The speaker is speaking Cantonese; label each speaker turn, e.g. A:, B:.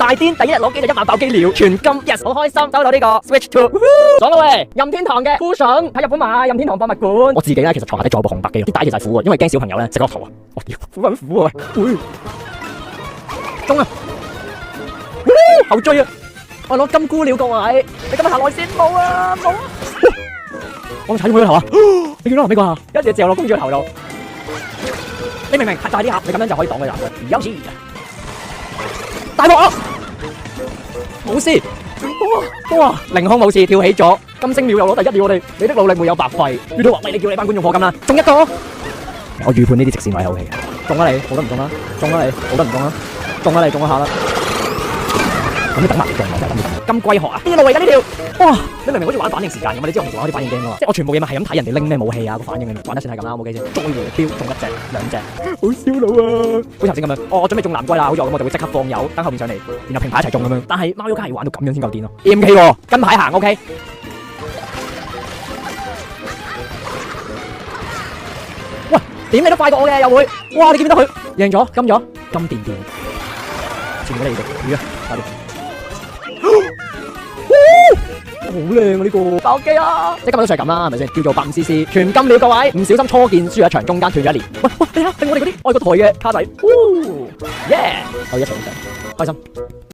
A: 大癲，第一日攞機就1萬爆機了，全金 yes 好開心，收到呢個 Switch 2，爽啦喂！任天堂嘅 Cushion 喺日本買，任天堂博物館。我自己咧其實床下底仲有部紅白機，啲帶其實係苦嘅，因為驚小朋友咧食個頭啊，我屌好辛苦啊喂！中啊！後追啊！我攞金菇了各位，你今日行內先冇啊冇啊！我踩中佢個頭啊！你見到後尾啩？一嘢掉落公主個頭度。你明唔明？就係呢下，你咁樣就可以擋佢啦。有事大鑊啊！冇事，哇！凌空冇事，跳起咗，金星秒又攞第1了，我哋你的努力沒有白費。遇到話喂，你叫你班觀眾課金啦，中一個。我預判呢啲直線位係 OK 嘅，中啦你，好得唔中啦？中啦你，好得唔中啦？中啦你，中一下啦。咁你等埋中，我就係等你等。金龜殼啊！呢路嚟緊呢條，哇！你明明好似玩反應時間咁嘛？你知我唔做開啲反應 game 噶嘛？即係我全部嘢咪係咁睇人哋拎咩武器啊個反應嘅，玩得算係咁啦，OK 先。中回標中1隻2隻，好燒腦啊！好似頭先咁樣，我準備中藍龜啦，好似我咁我就會即刻放油，等後面上嚟，然後平排一齊中咁樣。但係貓妖卡係玩到咁樣先夠癲咯 ，MK 喎，跟牌行 OK。喂，點你都快過我嘅又會，哇！你見唔見到佢贏咗金咗金電電，全部你哋魚啊，快啲！好靚啊呢個爆機啊！即係今日都算係咁啦，係咪先？叫做85cc全金了各位，唔小心初見輸咗一場，中間斷咗1年。喂，你睇下係我哋嗰啲愛國台嘅卡仔，耶！可以一齊影相，開心。